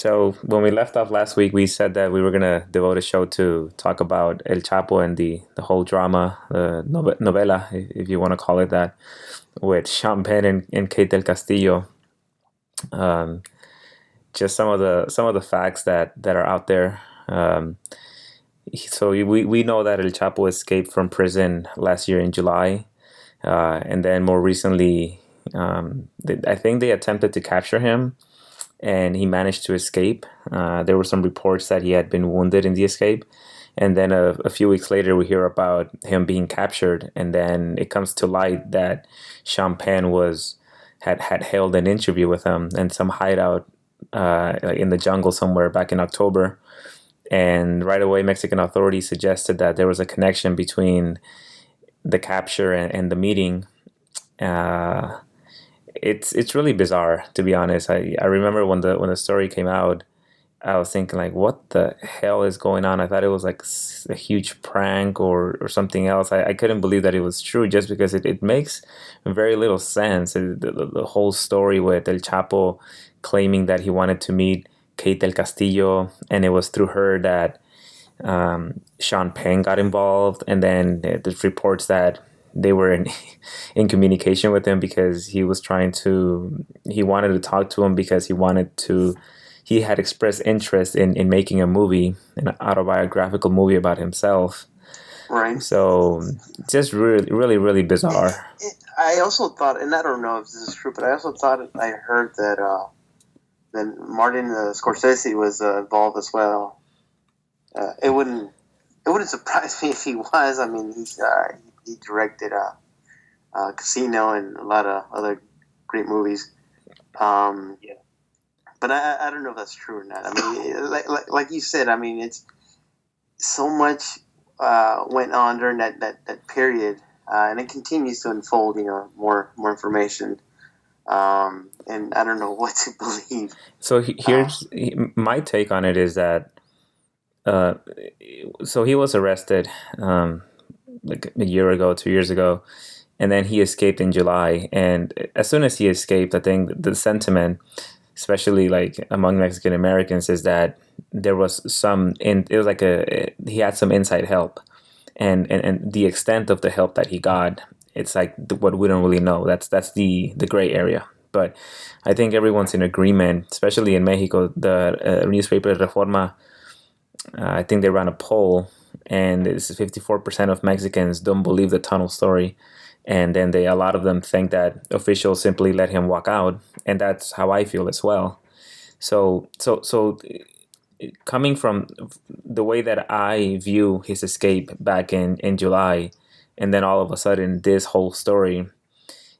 So when we left off last week, we said that we were gonna devote a show to talk about El Chapo and the whole drama, novela, if you want to call it that, with Sean Penn and Kate del Castillo. Um, just some of the facts that are out there. So we know that El Chapo escaped from prison last year in July, and then more recently, I think they attempted to capture him and he managed to escape. There were some reports that he had been wounded in the escape. And then a few weeks later, we hear about him being captured. And then it comes to light that Sean Penn had held an interview with him in some hideout in the jungle somewhere back in October. And right away, Mexican authorities suggested that there was a connection between the capture and the meeting. It's really bizarre, to be honest. I remember when the story came out, I was thinking like, what the hell is going on? I thought it was like a huge prank or something else. I couldn't believe that it was true just because it makes very little sense. The whole story with El Chapo claiming that he wanted to meet Kate del Castillo, and it was through her that Sean Penn got involved, and then there's reports that they were in communication with him because he wanted to talk to him because he had expressed interest in making a movie, an autobiographical movie about himself. Right. So just really, really, really bizarre. I also thought, and I don't know if this is true, but I also thought I heard that Martin Scorsese was involved as well. It wouldn't surprise me if he was. I mean, he directed Casino and a lot of other great movies. Yeah. But I don't know if that's true or not. I mean, like you said, I mean, it's so much went on during that period, and it continues to unfold. More information, and I don't know what to believe. So here's my take on it is that. So he was arrested like a year ago, 2 years ago, and then he escaped in July. And as soon as he escaped, I think the sentiment, especially like among Mexican Americans, is that there was he had some inside help, and the extent of the help that he got, it's like what we don't really know. That's the gray area. But I think everyone's in agreement, especially in Mexico. The newspaper Reforma, I think they ran a poll, and it's 54% of Mexicans don't believe the tunnel story, and then a lot of them think that officials simply let him walk out, and that's how I feel as well. So coming from the way that I view his escape back in July, and then all of a sudden this whole story,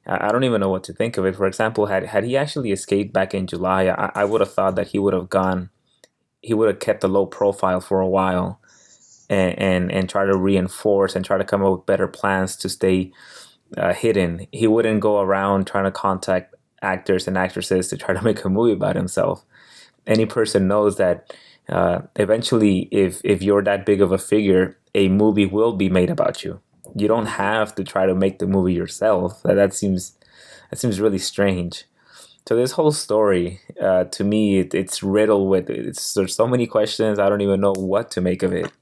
I don't even know what to think of it. For example, had he actually escaped back in July, I would have thought that he would have kept a low profile for a while and try to reinforce and try to come up with better plans to stay hidden. He wouldn't go around trying to contact actors and actresses to try to make a movie about himself. Any person knows that eventually, if you're that big of a figure, a movie will be made about you. You don't have to try to make the movie yourself. That seems really strange. So this whole story, to me, it's riddled with there's so many questions. I don't even know what to make of it.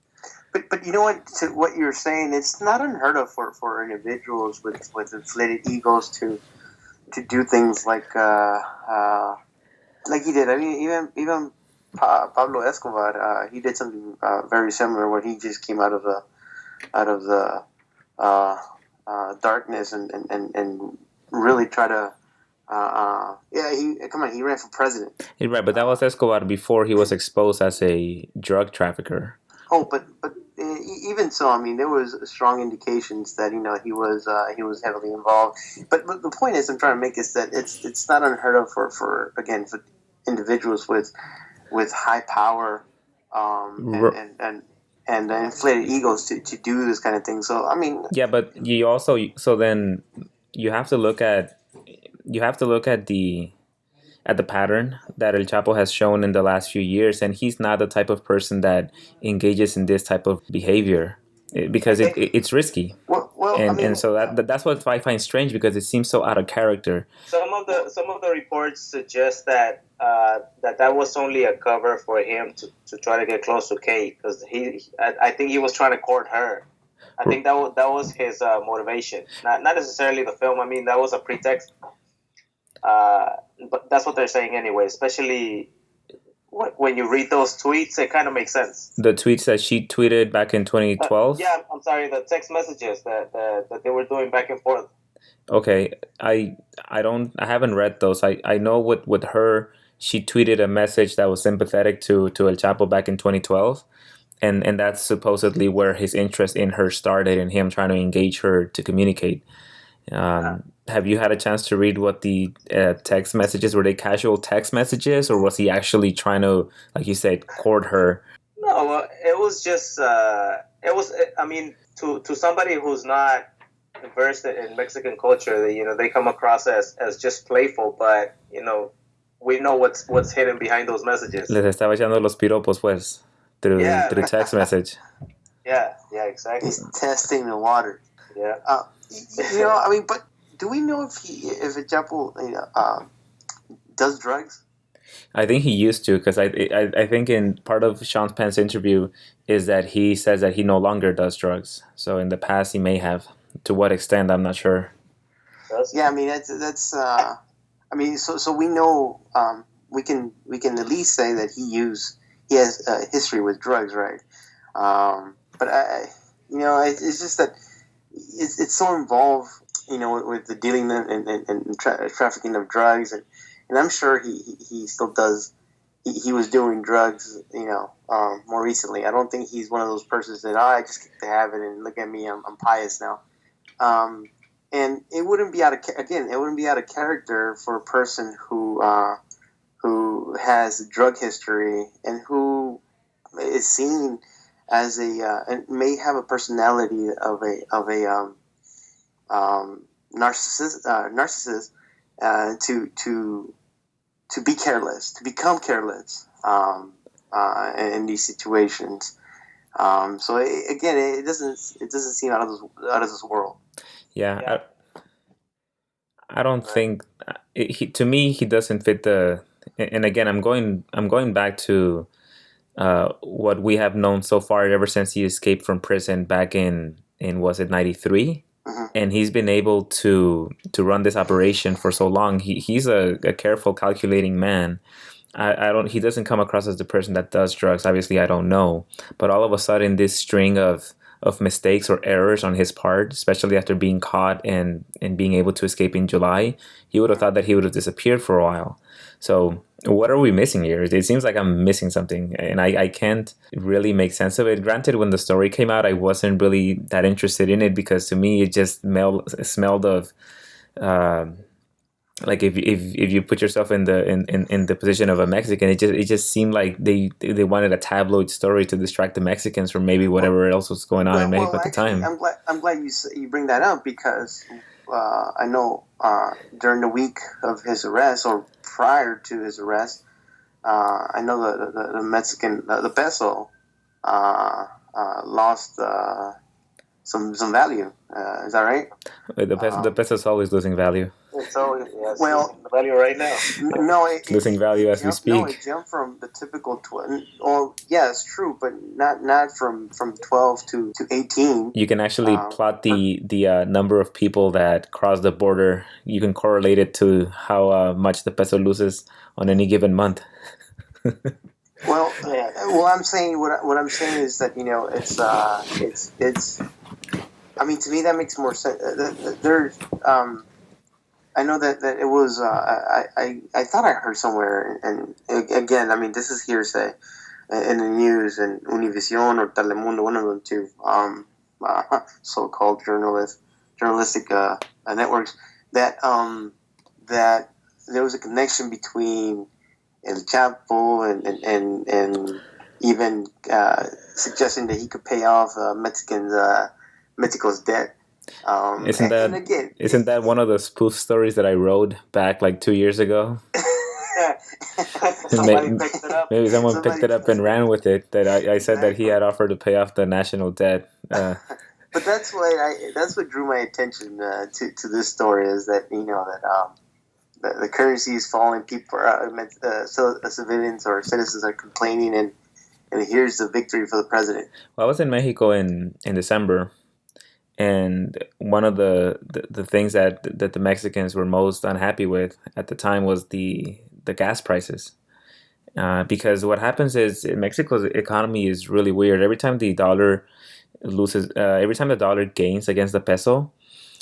But you know what? To what you're saying, it's not unheard of for individuals with inflated egos to do things like he did. I mean, even Pablo Escobar, he did something very similar where he just came out of the darkness and really try to. He ran for president. Right, but that was Escobar before he was exposed as a drug trafficker. Oh, but even so, I mean, there was strong indications that he was heavily involved. But the point is, I'm trying to make is that it's not unheard of for individuals with high power and inflated egos to do this kind of thing. So I mean, yeah, but you also then you have to look at the pattern that El Chapo has shown in the last few years, and he's not the type of person that engages in this type of behavior because it's risky. And so that's what I find strange because it seems so out of character. Some of the reports suggest that that was only a cover for him to try to get close to Kate, because I think he was trying to court her. I think that was his motivation, not necessarily the film. I mean, that was a pretext, uh, but that's what they're saying anyway. Especially when you read those tweets, it kind of makes sense. The tweets that she tweeted back in 2012. Yeah, I'm sorry, the text messages that they were doing back and forth. Okay, I haven't read those. I know with her, she tweeted a message that was sympathetic to El Chapo back in 2012, and that's supposedly where his interest in her started, and him trying to engage her to communicate. Have you had a chance to read what the text messages were? They casual text messages, or was he actually trying to, like you said, court her? No, it was just it was. I mean, to somebody who's not versed in Mexican culture, they come across as just playful, but we know what's hidden behind those messages. Les estaba echando los piropos, pues, through text message. Yeah, exactly. He's testing the water. Yeah. I mean, but do we know if a Chapo does drugs? I think he used to, because I think in part of Sean Penn's interview is that he says that he no longer does drugs. So in the past he may have. To what extent, I'm not sure. Yeah, I mean that's. I mean, so we know we can at least say that he has a history with drugs, right? But it's just that it's so involved, with the dealing and trafficking of drugs, and I'm sure he still does. He was doing drugs, more recently. I don't think he's one of those persons that I just get to have it and look at me, I'm pious now. And it wouldn't be out of character for a person who has a drug history and who is seen as and may have a personality of a narcissist to be careless, to become careless in these situations. So it doesn't seem out of this world. Yeah. I don't think to me he doesn't fit the. And again, I'm going back to what we have known so far ever since he escaped from prison back in was it 93? Mm-hmm. And he's been able to run this operation for so long. He's a careful, calculating man. He doesn't come across as the person that does drugs. Obviously, I don't know. But all of a sudden, this string of mistakes or errors on his part, especially after being caught and being able to escape in July, you would have thought that he would have disappeared for a while. So what are we missing here? It seems like I'm missing something, and I can't really make sense of it. Granted, when the story came out, I wasn't really that interested in it, because to me it just smelled of like if you put yourself in the position of a Mexican, it just seemed like they wanted a tabloid story to distract the Mexicans from maybe whatever else was going on in Mexico at the time. I'm glad you bring that up, because I know during the week of his arrest or prior to his arrest, I know the Mexican the peso lost some value. Is that right? The peso is always losing value. It's losing value right now. No, it's losing value as we speak. No, it jumped from the typical it's true, but not from 12 to 18. You can actually plot the number of people that cross the border. You can correlate it to how much the peso loses on any given month. Well, I'm saying what I'm saying is that it's. I mean, to me that makes more sense. There's I know that it was. I thought I heard somewhere, and again, I mean, this is hearsay in the news and Univision or Telemundo, one of them two, so-called journalistic networks, that there was a connection between El Chapo and even suggesting that he could pay off Mexico's debt. Isn't that one of the spoof stories that I wrote back like 2 years ago? Maybe someone picked it up and ran with it. That I said that he had offered to pay off the national debt. But that's what drew my attention to this story, is that the currency is falling. People civilians or citizens are complaining, and here's the victory for the president. Well, I was in Mexico in December, and one of the things that the Mexicans were most unhappy with at the time was the gas prices. Because what happens is Mexico's economy is really weird. Every time the dollar gains against the peso,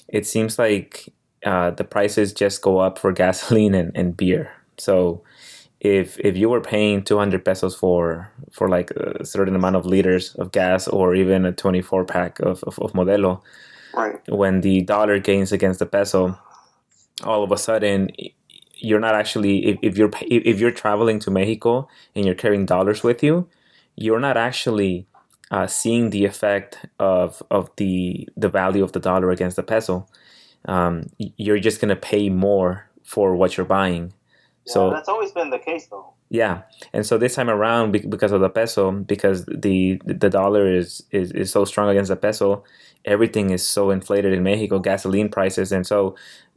it seems like the prices just go up for gasoline and beer. So if you were paying 200 pesos for like a certain amount of liters of gas or even a 24 pack of Modelo, Right. when the dollar gains against the peso, all of a sudden you're not actually if you're traveling to Mexico and you're carrying dollars with you, you're not actually seeing the effect of the value of the dollar against the peso. You're just gonna pay more for what you're buying. So that's always been the case, though. Yeah, and so this time around, because of the peso, because the dollar is so strong against the peso, everything is so inflated in Mexico, gasoline prices, and so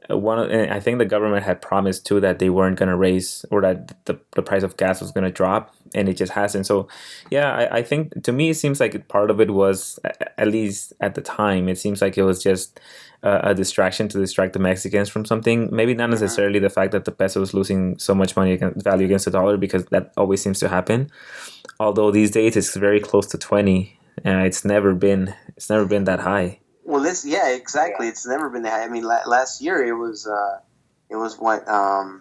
and I think the government had promised too that they weren't going to raise or that the price of gas was going to drop, and it just hasn't. So, yeah, I think to me it seems like part of it was, at least at the time, it seems like it was just a distraction to distract the Mexicans from something. Maybe not necessarily the fact that the peso is losing so much value against the dollar, because that always seems to happen. Although these days it's very close to 20. It's never been that high. Well, exactly. Yeah. It's never been that high. I mean, last year it was what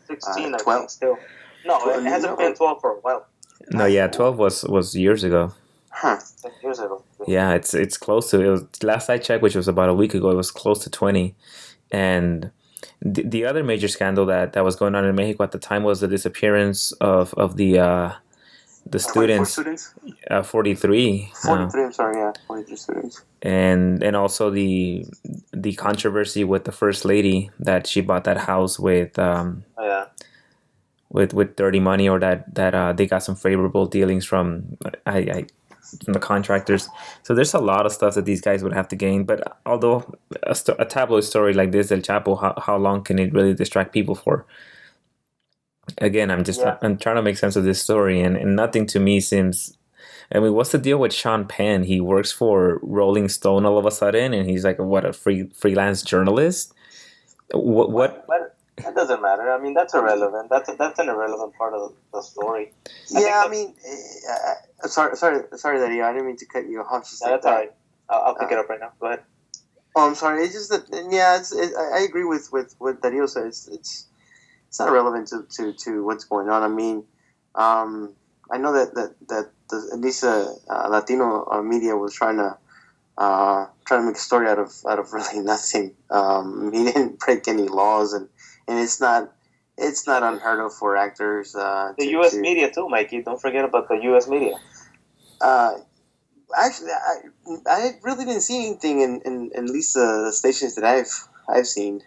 16, 12. I think still. No, it hasn't been 12 for a while. No, yeah, 12 was years ago. Huh. Years ago. Yeah, it's close to it. Was, last I checked, which was about a week ago, it was close to 20. And the other major scandal that was going on in Mexico at the time was the disappearance of the students. 43. 43. I'm sorry, yeah, 43 students. And also the controversy with the first lady, that she bought that house with with dirty money, or that they got some favorable dealings from the contractors. So there's a lot of stuff that these guys would have to gain. But although a tabloid story like this, El Chapo, how long can it really distract people for? Again, I'm trying to make sense of this story, and nothing to me seems. I mean, what's the deal with Sean Penn? He works for Rolling Stone all of a sudden, and he's like a freelance journalist. What? But that doesn't matter. I mean, that's irrelevant. That's an irrelevant part of the story. I mean, sorry, Dario. I didn't mean to cut you off. That's all right. I'll pick it up right now. Go ahead. Oh, I'm sorry. It's just that I agree with what Dario says. It's not relevant to what's going on. I mean, I know that at least Latino media was trying to make a story out of really nothing. He didn't break any laws, and it's not unheard of for actors. The U.S. media too, Mikey. Don't forget about the U.S. media. Actually, I really didn't see anything in at least the stations that I've seen.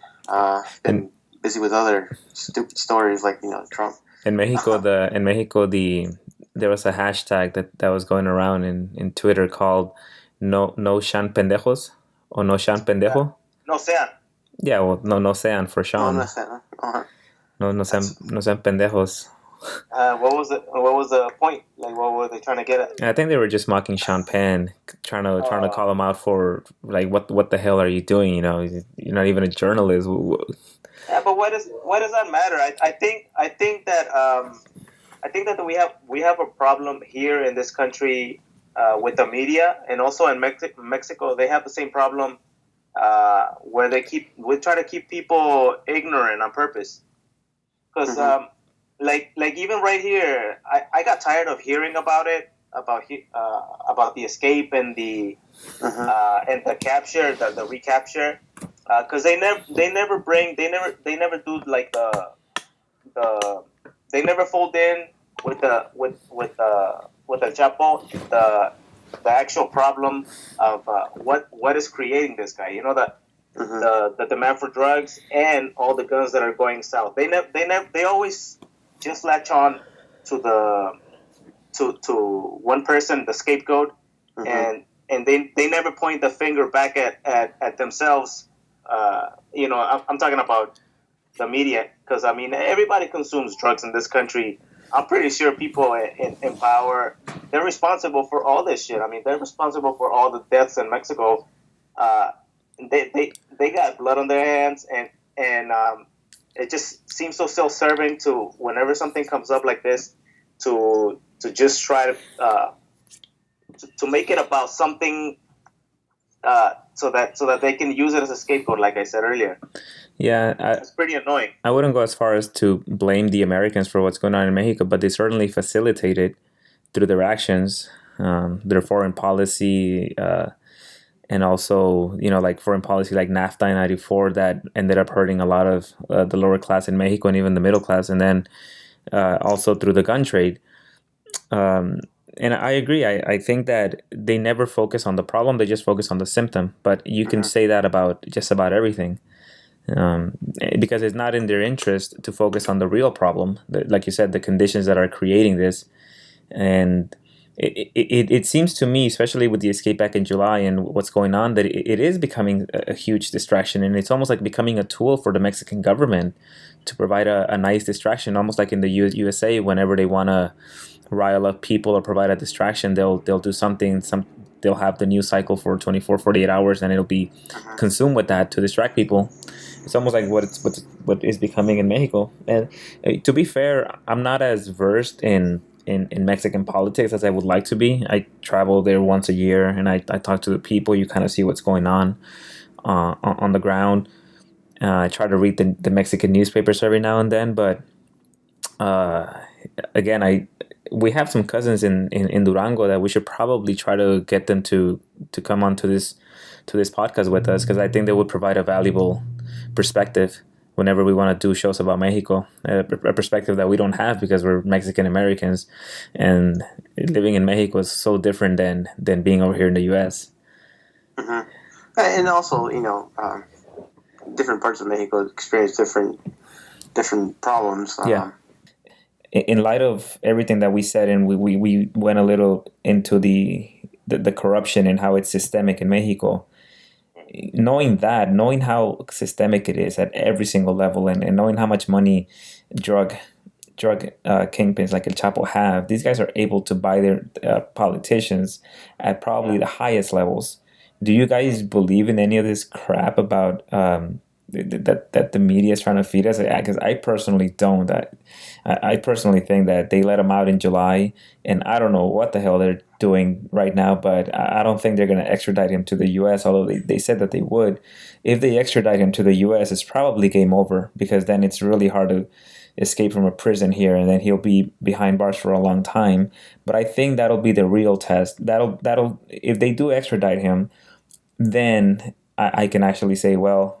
Been busy with other stupid stories like Trump. In Mexico, there was a hashtag that was going around in Twitter called no sean pendejos, or no sean pendejo. No sean. Yeah, well, no sean for Sean. No sean. Uh-huh. No sean pendejos. What was the point? Like, what were they trying to get at? I think they were just mocking Sean Penn, trying to call him out for like what the hell are you doing? You're not even a journalist. Yeah, but what does that matter? I think that we have a problem here in this country with the media, and also in Mexico they have the same problem where we try to keep people ignorant on purpose. Because like even right here, I got tired of hearing about it, about the escape and the capture, the recapture. Because they never do like they never fold in with the Chapo the actual problem of what is creating this guy. The demand for drugs and all the guns that are going south. They always just latch on to one person, the scapegoat, and they never point the finger back at themselves. I'm talking about the media, because I mean everybody consumes drugs in this country. I'm pretty sure people in power, they're responsible for all this shit. I mean, they're responsible for all the deaths in Mexico. Uh, they got blood on their hands, and it just seems so self-serving to whenever something comes up like this, to just try to make it about something, so that they can use it as a scapegoat, like I said earlier. Yeah, It's pretty annoying. I wouldn't go as far as to blame the Americans for what's going on in Mexico, but they certainly facilitated through their actions, their foreign policy, and also, like foreign policy like NAFTA in '94 that ended up hurting a lot of the lower class in Mexico and even the middle class, and then also through the gun trade. And I agree. I think that they never focus on the problem; they just focus on the symptom. But you can say that about just about everything. Because it's not in their interest to focus on the real problem, like you said, the conditions that are creating this. And it seems to me, especially with the escape back in July and what's going on, that it is becoming a huge distraction, and it's almost like becoming a tool for the Mexican government to provide a nice distraction, almost like in the USA, whenever they want to rile up people or provide a distraction, they'll do something, they'll have the news cycle for 24, 48 hours, and it'll be consumed with that to distract people. It's almost like what is becoming in Mexico. And to be fair, I'm not as versed in Mexican politics as I would like to be. I travel there once a year, and I talk to the people. You kind of see what's going on the ground. I try to read the Mexican newspapers every now and then, but again, we have some cousins in Durango that we should probably try to get them to come on to this podcast with us, because I think they would provide a valuable perspective whenever we want to do shows about Mexico, a perspective that we don't have because we're Mexican Americans, and living in Mexico is so different than being over here in the U.S. Mm-hmm. And also, different parts of Mexico experience different problems. Yeah. In light of everything that we said, and we went a little into the corruption and how it's systemic in Mexico, knowing how systemic it is at every single level, and knowing how much money drug kingpins like El Chapo have, these guys are able to buy their politicians at probably the highest levels. Do you guys believe in any of this crap about that the media is trying to feed us? Because I personally don't. I personally think that they let him out in July, and I don't know what the hell they're doing right now, but I don't think they're going to extradite him to the U.S., although they said that they would. If they extradite him to the U.S., it's probably game over, because then it's really hard to escape from a prison here, and then he'll be behind bars for a long time. But I think that'll be the real test. That'll if they do extradite him, then I can actually say, well,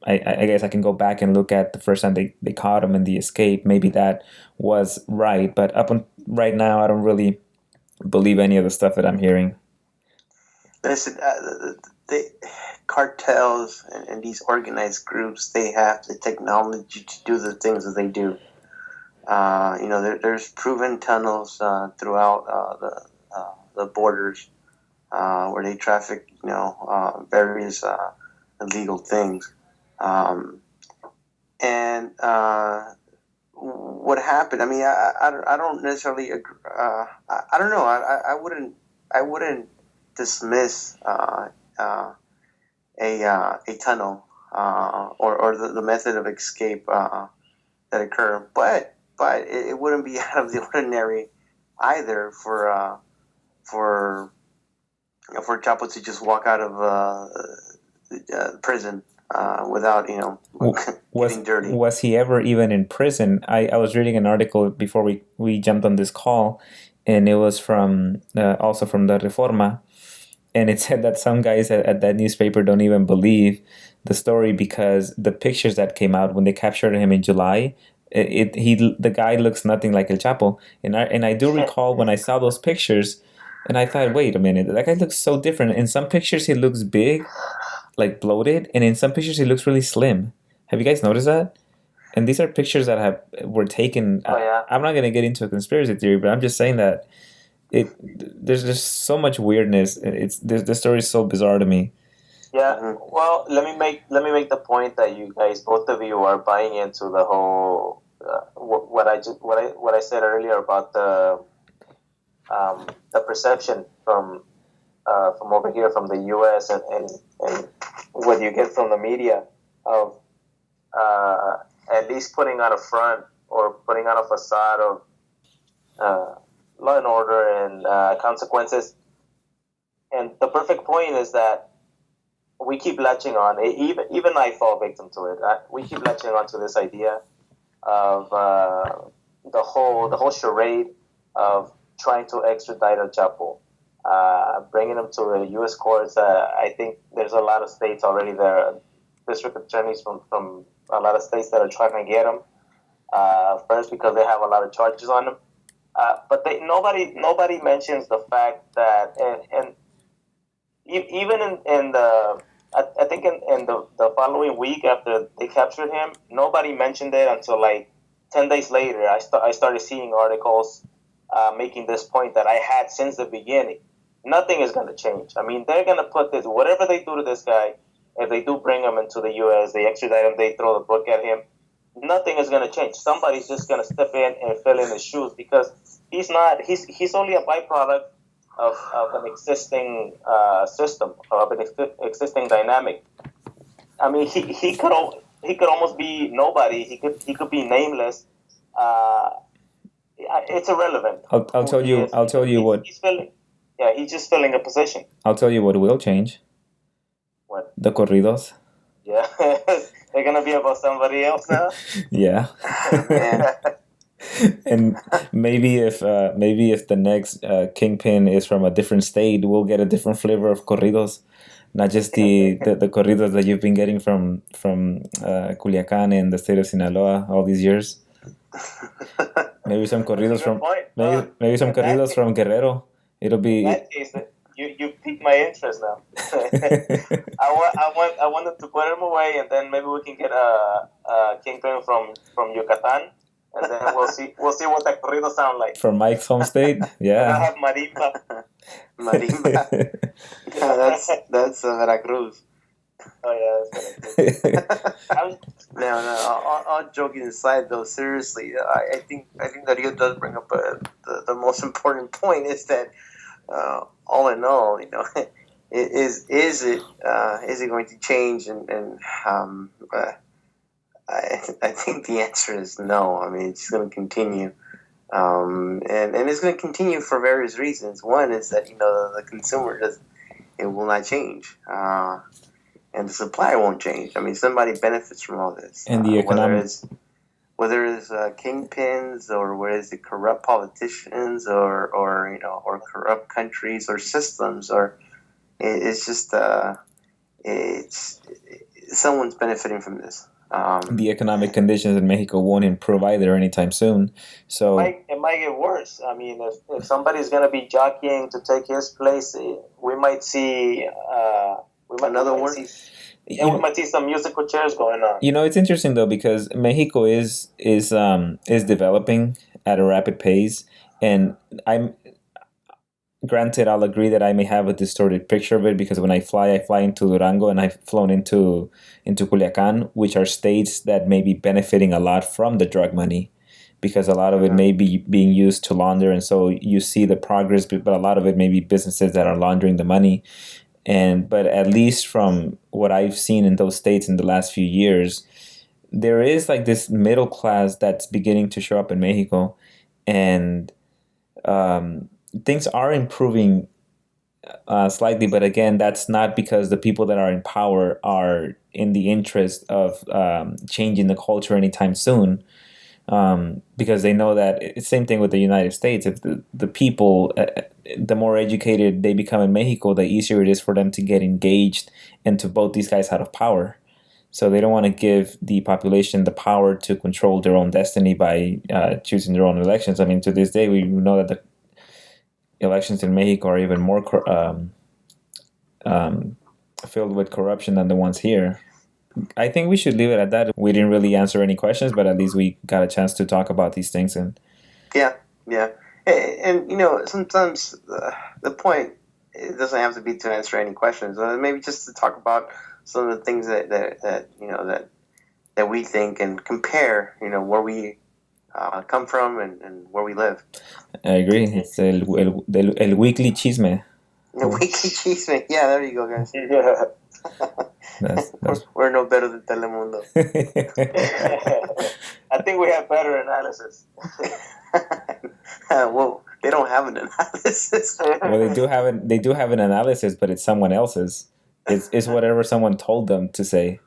I guess I can go back and look at the first time they caught him in the escape. Maybe that was right. But right now, I don't really believe any of the stuff that I'm hearing. Listen, the cartels and these organized groups, they have the technology to do the things that they do. There's proven tunnels throughout the borders where they traffic, various illegal things. What happened? I mean, I don't necessarily agree. I don't know. I wouldn't dismiss a tunnel or the method of escape that occurred, but it wouldn't be out of the ordinary either for Chapo to just walk out of prison without getting dirty. Was he ever even in prison? I was reading an article before we jumped on this call, and it was from also from the Reforma, and it said that some guys at that newspaper don't even believe the story because the pictures that came out when they captured him in July, the guy looks nothing like El Chapo, and I do recall when I saw those pictures, and I thought, wait a minute, that guy looks so different. In some pictures he looks big, like bloated, and in some pictures he looks really slim. Have you guys noticed that? And these are pictures that were taken. Oh, yeah. I'm not going to get into a conspiracy theory, but I'm just saying that there's just so much weirdness. The story is so bizarre to me. Yeah. Mhm. Well, let me make the point that you guys, both of you, are buying into the whole what I said earlier about the perception from over here from the U.S. and what you get from the media of uh, at least putting on a front or putting on a facade of uh, law and order and consequences. And the perfect point is that we keep latching on. Even I fall victim to it. We keep latching on to this idea of the whole charade of trying to extradite El Chapo, bringing him to the U.S. courts. I think there's a lot of states already there, district attorneys from a lot of states that are trying to get him. First, because they have a lot of charges on him, but nobody mentions the fact that and even in the I think in the following week after they captured him, nobody mentioned it until like 10 days later. I started seeing articles making this point that I had since the beginning. Nothing is going to change. I mean, they're going to put this whatever they do to this guy. If they do bring him into the U.S., they extradite him, they throw the book at him. Nothing is going to change. Somebody's just going to step in and fill in his shoes because he's not. He's only a byproduct of an existing system, of an existing dynamic. I mean, he could almost be nobody. He could be nameless. Uh, it's irrelevant I'll who tell he you. is I'll tell because you what. he's filling. Yeah, he's just filling a position. I'll tell you what will change. What? The corridos. Yeah, they're gonna be about somebody else now. Yeah. Man. And maybe if the next kingpin is from a different state, we'll get a different flavor of corridos, not just the corridos that you've been getting from Culiacan and the state of Sinaloa all these years. Maybe some That's a corridos good from point. maybe some In that corridos case, from Guerrero. It'll in be that case, you piqued my interest now. I wanted to put him away, and then maybe we can get a kingpin from Yucatan, and then we'll see what that corrido sound like. from Mike's home state. They're gonna Yeah. have marimba. Marimba. That's Veracruz. Oh yeah, that's gonna be. No. All joking aside, though, seriously, I think that Rio does bring up the most important point is that all in all, is it going to change? And I think the answer is no. I mean, it's going to continue. And it's going to continue for various reasons. One is that the consumer it will not change, and the supply won't change. I mean, somebody benefits from all this, And the economic whether it's kingpins or whether it's the corrupt politicians or corrupt countries or systems it's just it's someone's benefiting from this. the economic conditions in Mexico won't improve either anytime soon. So It might get worse. I mean, if somebody's going to be jockeying to take his place, we might see Another word? we might see some musical chairs going on. it's interesting though because Mexico is developing at a rapid pace, and I'm granted I'll agree that I may have a distorted picture of it because when I fly into Durango and I've flown into Culiacan, which are states that may be benefiting a lot from the drug money because a lot of it may be being used to launder, and so you see the progress, but a lot of it may be businesses that are laundering the money. But at least from what I've seen in those states in the last few years, there is like this middle class that's beginning to show up in Mexico, and things are improving slightly. But again, that's not because the people that are in power are in the interest of changing the culture anytime soon. Because they know that it's same thing with the United States. If the people, the more educated they become in Mexico, the easier it is for them to get engaged and to vote these guys out of power. So they don't want to give the population the power to control their own destiny by choosing their own elections. I mean, to this day, we know that the elections in Mexico are even more filled with corruption than the ones here. I think we should leave it at that. We didn't really answer any questions, but at least we got a chance to talk about these things. And Yeah. And sometimes the point it doesn't have to be to answer any questions. Maybe just to talk about some of the things that you know that we think and compare. You know where we come from and where we live. I agree. It's el weekly chisme. The weekly cheese man. Yeah, there you go, guys. Yeah. That's We're no better than Telemundo. I think we have better analysis. Well, they don't have an analysis. well, they do have an analysis, but it's someone else's. It's whatever someone told them to say.